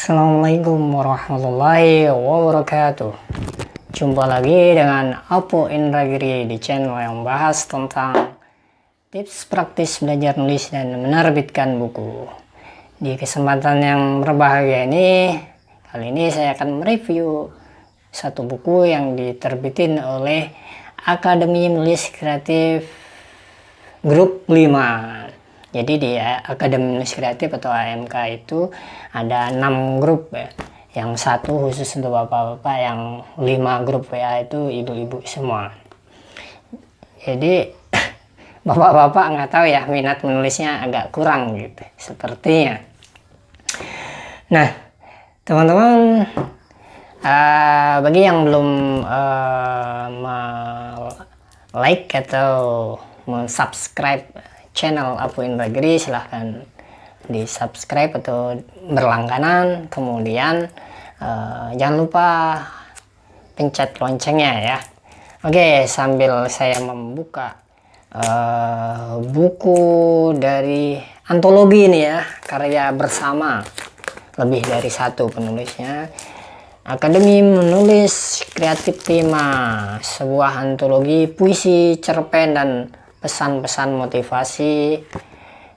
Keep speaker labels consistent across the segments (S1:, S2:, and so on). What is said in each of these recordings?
S1: Assalamualaikum warahmatullahi wabarakatuh. Jumpa lagi dengan Apo Indragiri di channel yang bahas tentang tips praktis belajar nulis dan menerbitkan buku. Di kesempatan yang berbahagia ini, kali ini saya akan mereview satu buku yang diterbitin oleh Akademi Menulis Kreatif Grup 5. Jadi di Akademi Menulis Kreatif atau AMK itu ada 6 grup ya. Yang satu khusus untuk bapak-bapak, yang 5 grup WA itu ibu-ibu semua. Jadi bapak-bapak nggak tahu ya, minat menulisnya agak kurang gitu sepertinya. Nah teman-teman, bagi yang belum like atau subscribe channel Apo Indragiri, silahkan di subscribe atau berlangganan, kemudian jangan lupa pencet loncengnya ya. Oke, sambil saya membuka buku dari antologi ini ya, karya bersama lebih dari satu penulisnya, Akademi Menulis Kreatif 5, sebuah antologi puisi, cerpen dan pesan-pesan motivasi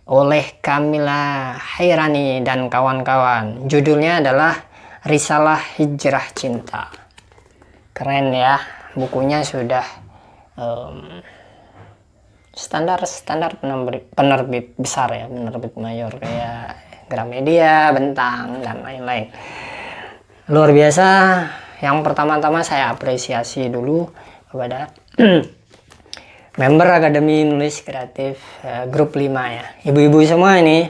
S1: oleh Kamila Hairani dan kawan-kawan. Judulnya adalah Risalah Hijrah Cinta. Keren ya, bukunya sudah standar penerbit besar ya, penerbit mayor kayak Gramedia, Bentang dan lain-lain. Luar biasa. Yang pertama-tama saya apresiasi dulu kepada member Akademi Menulis Kreatif Grup 5 ya, ibu-ibu semua ini.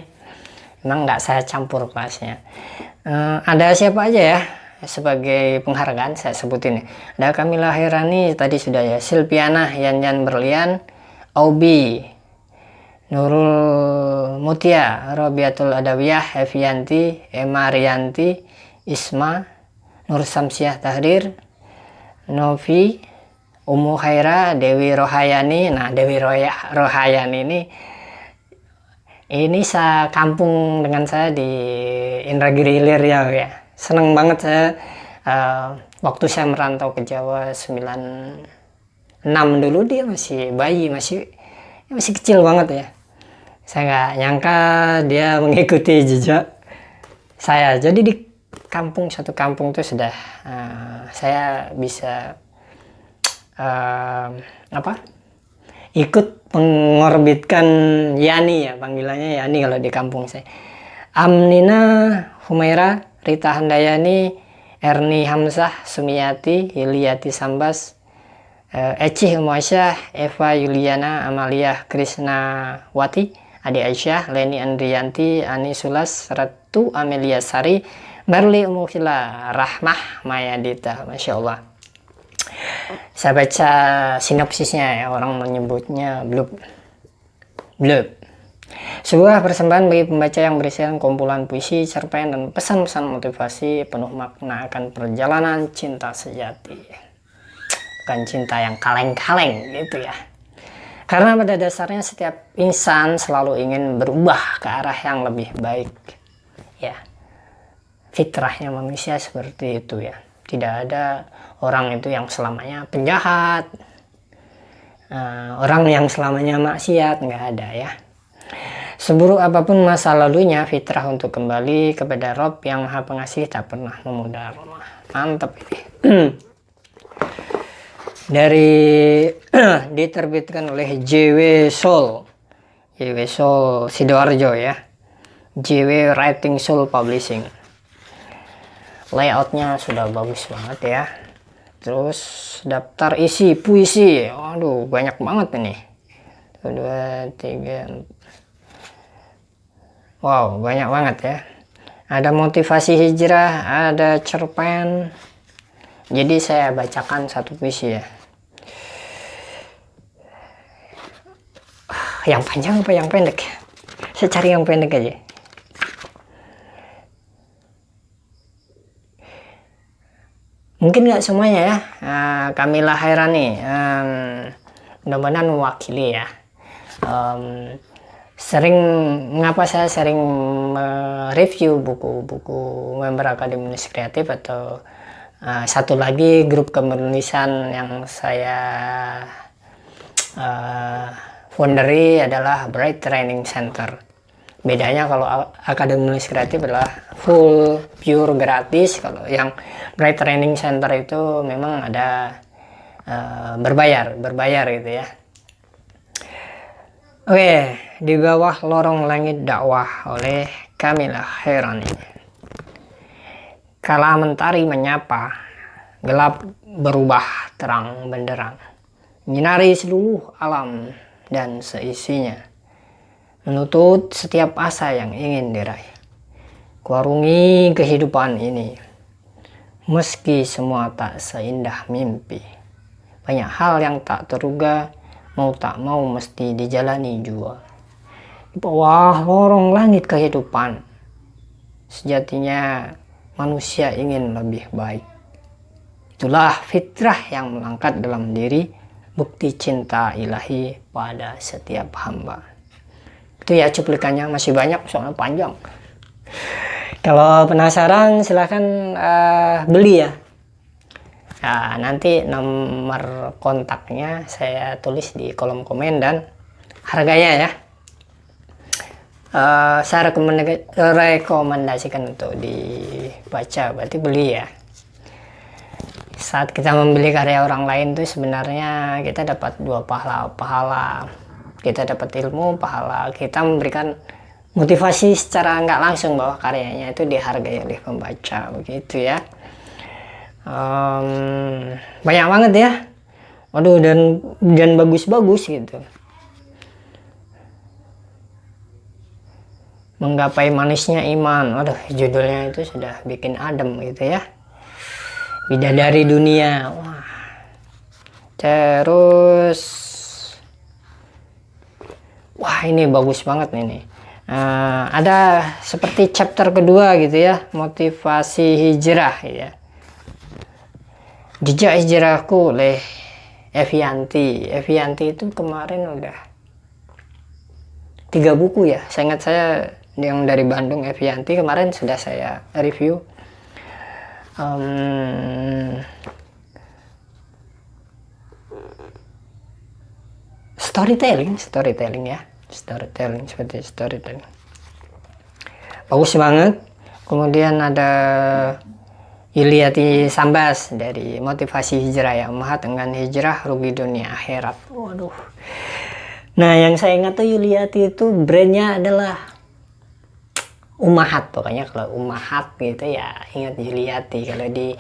S1: Memang nggak saya campur kelasnya. Ada siapa aja ya sebagai penghargaan saya sebutin ya. Ada Kamila Hairani tadi sudah ya, Silpiana Yan Berlian, Aubi, Nurul Mutia, Robiatul Adawiyah, Evianti, Emma Rianti, Isma, Nur Samsiah Tahrir, Novi, Umu Khaira, Dewi Rohayani. Nah, Dewi Rohayani ini kampung dengan saya di Indragiri Hilir ya. Seneng banget saya waktu saya merantau ke Jawa 96 dulu, dia masih bayi, masih kecil banget ya. Saya nggak nyangka dia mengikuti jejak saya. Jadi di satu kampung itu sudah saya bisa ikut mengorbitkan Yani ya, panggilannya Yani kalau di kampung saya. Amnina Humaira, Rita Handayani, Erni Hamzah, Sumiyati, Hiliyati Sambas, Eci Humasyah, Eva Yuliana, Amalia Krisnawati, Adi Aisyah, Leni Andrianti, Ani Sulas, Ratu Amelia Sari, Merli Umukhila, Rahmah Mayadita. Masya Allah. Saya baca sinopsisnya ya, orang menyebutnya blurb. Sebuah persembahan bagi pembaca yang berisikan kumpulan puisi, cerpen dan pesan-pesan motivasi penuh makna akan perjalanan cinta sejati. Bukan cinta yang kaleng-kaleng gitu ya. Karena pada dasarnya setiap insan selalu ingin berubah ke arah yang lebih baik. Ya. Fitrahnya manusia seperti itu ya. Tidak ada orang itu yang selamanya penjahat, orang yang selamanya maksiat, nggak ada ya. Seburuk apapun masa lalunya, fitrah untuk kembali kepada Rob yang Maha Pengasih tak pernah memudar. Mantap ini. Dari diterbitkan oleh JW Soul Sidoarjo ya, JW Writing Soul Publishing. Layoutnya sudah bagus banget ya. Terus daftar isi puisi, aduh banyak banget ini. 1, 2, 3, 4. Wow, banyak banget ya. Ada motivasi hijrah, ada cerpen. Jadi saya bacakan satu puisi ya. Yang panjang apa yang pendek? Saya cari yang pendek aja. Mungkin nggak semuanya ya. Kamila Hairani, mudah-mudahan mewakili ya. Mengapa saya sering mereview buku-buku member Akademi Menulis Kreatif, atau satu lagi grup kepenulisan yang saya founderi adalah Bright Training Center. Bedanya kalau Akademi Menulis Kreatif adalah full pure gratis, kalau yang Bright Training Center itu memang ada berbayar gitu ya. Oke, Di Bawah Lorong Langit Dakwah oleh Kamila Khairani. Kala mentari menyapa, gelap berubah terang benderang, menyinari seluruh alam dan seisinya, menuntut setiap asa yang ingin diraih. Kuarungi kehidupan ini, meski semua tak seindah mimpi. Banyak hal yang tak terduga, mau tak mau mesti dijalani jua. Di bawah lorong langit kehidupan, sejatinya manusia ingin lebih baik. Itulah fitrah yang melangkat dalam diri, bukti cinta ilahi pada setiap hamba. Itu ya cuplikannya, masih banyak soalnya panjang. Kalau penasaran silahkan beli ya. Nanti nomor kontaknya saya tulis di kolom komen dan harganya ya. Saya rekomendasikan untuk dibaca, berarti beli ya. Saat kita membeli karya orang lain tuh sebenarnya kita dapat dua pahala. Kita dapat ilmu, pahala. Kita memberikan motivasi secara nggak langsung bahwa karyanya itu dihargai oleh pembaca, begitu ya. Banyak banget ya. Waduh, dan bagus-bagus gitu. Menggapai manisnya iman. Waduh, judulnya itu sudah bikin adem gitu ya. Bidadari dunia. Wah. Terus wah, ini bagus banget nih. Ada seperti chapter kedua gitu ya, motivasi hijrah ya. Jejak hijrahku oleh Evianti. Evianti itu kemarin udah 3 buku ya. Saya ingat saya yang dari Bandung, Evianti kemarin sudah saya review. Storytelling ya, seperti storytelling. Bagus banget. Kemudian ada Yuliati Sambas dari Motivasi Hijrah ya, Ummahat dengan Hijrah Rugi Dunia Akhirat. Waduh. Nah, yang saya ingat tuh Yuliati itu brandnya adalah Ummahat. Pokoknya kalau Ummahat gitu ya ingat Yuliati.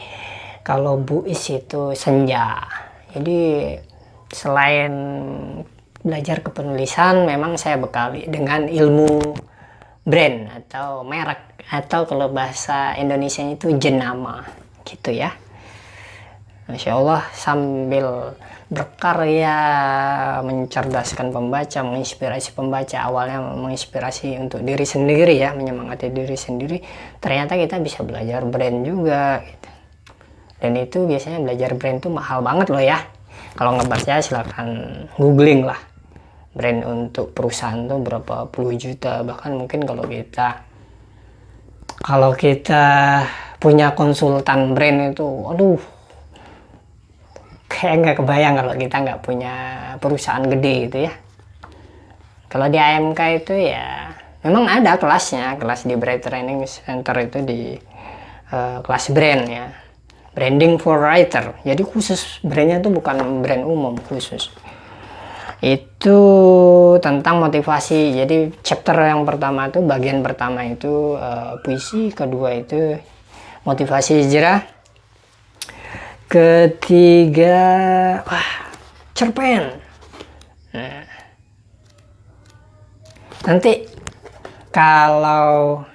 S1: Kalau Buis itu Senja. Jadi selain belajar kepenulisan, memang saya bekali dengan ilmu brand atau merek, atau kalau bahasa Indonesia itu jenama gitu ya. Masya Allah, sambil berkarya mencerdaskan pembaca, menginspirasi pembaca. Awalnya menginspirasi untuk diri sendiri ya, menyemangati diri sendiri, ternyata kita bisa belajar brand juga gitu. Dan itu biasanya belajar brand itu mahal banget loh ya. Kalau nggak percaya silahkan googling lah, brand untuk perusahaan tuh berapa puluh juta. Bahkan mungkin kalau kita punya konsultan brand itu, aduh, kayak nggak kebayang kalau kita nggak punya perusahaan gede gitu ya. Kalau di AMK itu ya memang ada kelasnya, kelas di Bright Training Center itu di kelas brand ya, branding for writer. Jadi khusus brandnya itu bukan brand umum, khusus. Itu tentang motivasi. Jadi chapter yang pertama itu, bagian pertama itu puisi, kedua itu motivasi hijrah, ketiga cerpen. Nah, nanti kalau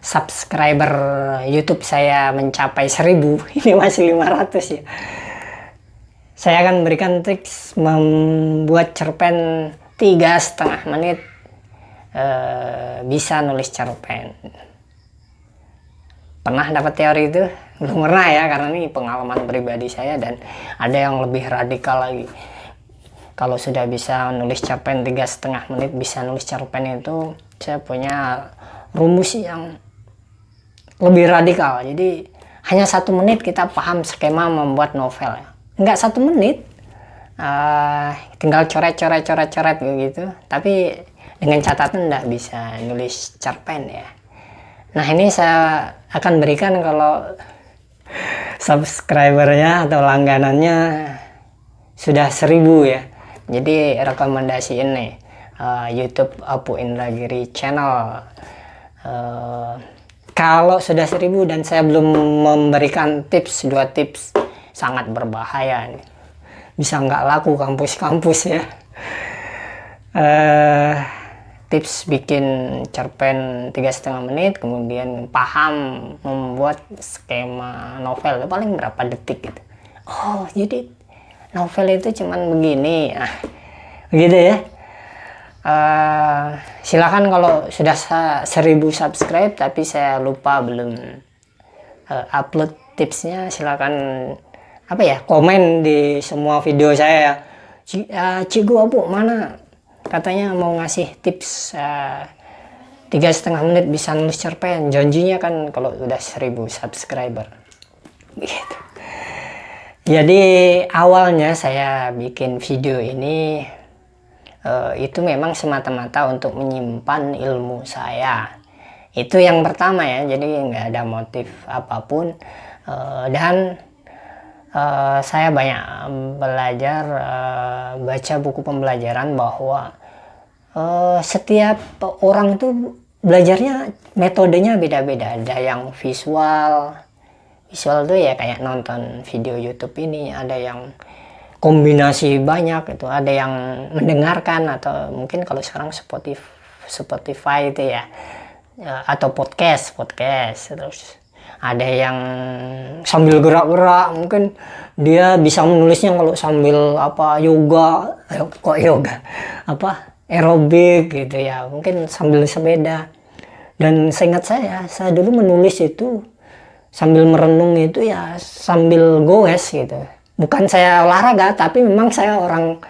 S1: subscriber YouTube saya mencapai 1000, ini masih 500 ya, saya akan berikan tips membuat cerpen 3,5 menit, bisa nulis cerpen. Pernah dapat teori itu? Belum pernah ya, karena ini pengalaman pribadi saya, dan ada yang lebih radikal lagi. Kalau sudah bisa nulis cerpen 3,5 menit, bisa nulis cerpen itu saya punya rumus yang lebih radikal. Jadi hanya 1 menit kita paham skema membuat novel ya. Enggak 1 menit, tinggal coret gitu. Tapi dengan catatan enggak bisa nulis cerpen ya. Nah ini saya akan berikan kalau subscribernya atau langganannya sudah 1000 ya. Jadi rekomendasiin nih YouTube Apu Indragiri channel. Kalau sudah 1000 dan saya belum memberikan tips, 2 tips sangat berbahaya nih. Bisa nggak laku kampus-kampus ya. Tips bikin cerpen 3,5 menit, kemudian paham membuat skema novel, paling berapa detik gitu. Oh jadi novel itu cuman begini, gitu ya. Silakan kalau sudah 1000 subscribe tapi saya lupa belum upload tipsnya, silakan komen di semua video saya. Cigu Apu mana katanya mau ngasih tips 3,5 menit bisa nulis cerpen, janjinya kan kalau udah 1000 subscriber gitu. Jadi awalnya saya bikin video ini itu memang semata-mata untuk menyimpan ilmu saya. Itu yang pertama ya, jadi nggak ada motif apapun. Dan saya banyak belajar, baca buku pembelajaran bahwa setiap orang itu belajarnya metodenya beda-beda. Ada yang visual tuh ya kayak nonton video YouTube ini, ada yang kombinasi banyak itu, ada yang mendengarkan atau mungkin kalau sekarang Spotify itu ya, atau podcast terus ada yang sambil gerak-gerak, mungkin dia bisa menulisnya kalau sambil yoga aerobik gitu ya, mungkin sambil sepeda. Dan seingat saya dulu menulis itu sambil merenung itu ya sambil goes gitu. Bukan saya olahraga, tapi memang saya orang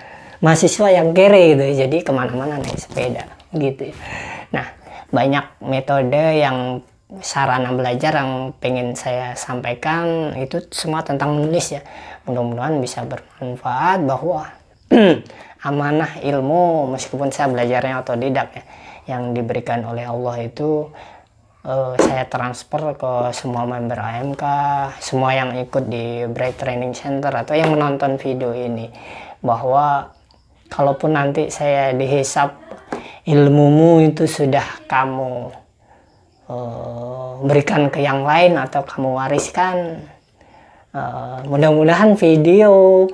S1: mahasiswa yang kere gitu, jadi kemana-mana naik sepeda gitu. Nah banyak metode yang sarana belajar yang pengen saya sampaikan, itu semua tentang menulis ya. Mudah-mudahan bisa bermanfaat, bahwa amanah ilmu meskipun saya belajarnya otodidak ya, yang diberikan oleh Allah itu saya transfer ke semua member AMK, semua yang ikut di Bright Training Center atau yang menonton video ini, bahwa kalaupun nanti saya dihisap ilmumu itu sudah kamu berikan ke yang lain atau kamu wariskan, mudah-mudahan video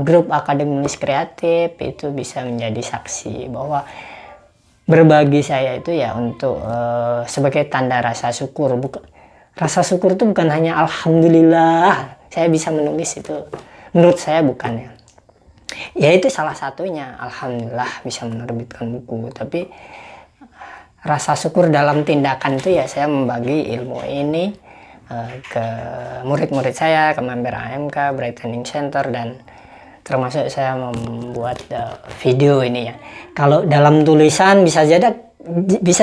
S1: grup Akademi Menulis Kreatif itu bisa menjadi saksi bahwa berbagi saya itu ya untuk sebagai tanda rasa syukur. Rasa syukur itu bukan hanya alhamdulillah saya bisa menulis, itu menurut saya bukan ya itu salah satunya, alhamdulillah bisa menerbitkan buku, tapi rasa syukur dalam tindakan itu ya saya membagi ilmu ini ke murid-murid saya, ke member AMK, Bright Training Center, dan termasuk saya membuat video ini ya. Kalau dalam tulisan bisa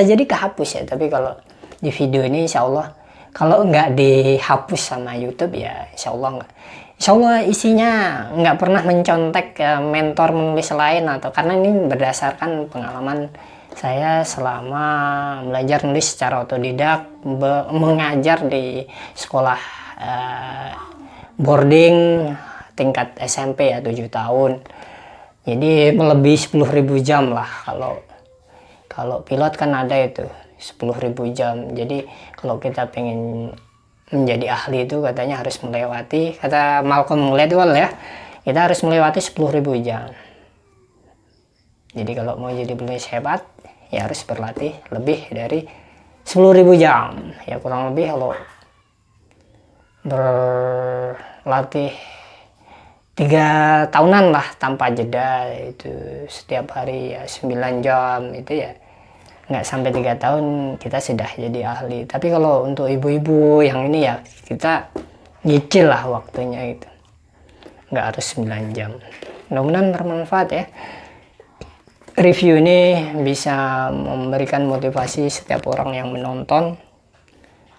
S1: jadi kehapus ya, tapi kalau di video ini insya Allah kalau nggak dihapus sama YouTube ya insya Allah nggak. Insya Allah isinya nggak pernah mencontek mentor menulis lain, atau karena ini berdasarkan pengalaman saya selama belajar nulis secara otodidak, mengajar di sekolah boarding tingkat SMP ya 7 tahun. Jadi melebihi 10.000 jam lah. Kalau pilot kan ada itu 10.000 jam. Jadi kalau kita pengen menjadi ahli itu katanya harus melewati, kata Malcolm Gladwell ya, kita harus melewati 10.000 jam. Jadi kalau mau jadi penulis hebat ya harus berlatih lebih dari 10.000 jam. Ya kurang lebih kalau berlatih 3 tahunan lah tanpa jeda, itu setiap hari ya 9 jam itu ya nggak sampai 3 tahun kita sudah jadi ahli. Tapi kalau untuk ibu-ibu yang ini ya kita nyicil lah waktunya, itu nggak harus 9 jam. Mudah-mudahan bermanfaat ya. review ini bisa memberikan motivasi setiap orang yang menonton,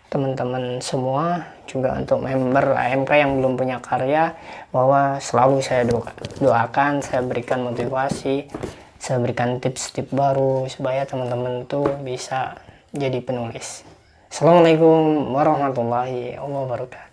S1: teman-teman semua, juga untuk member AMK yang belum punya karya, bahwa selalu saya doakan, saya berikan motivasi, saya berikan tips-tips baru supaya teman-teman tuh bisa jadi penulis. Assalamualaikum warahmatullahi wabarakatuh.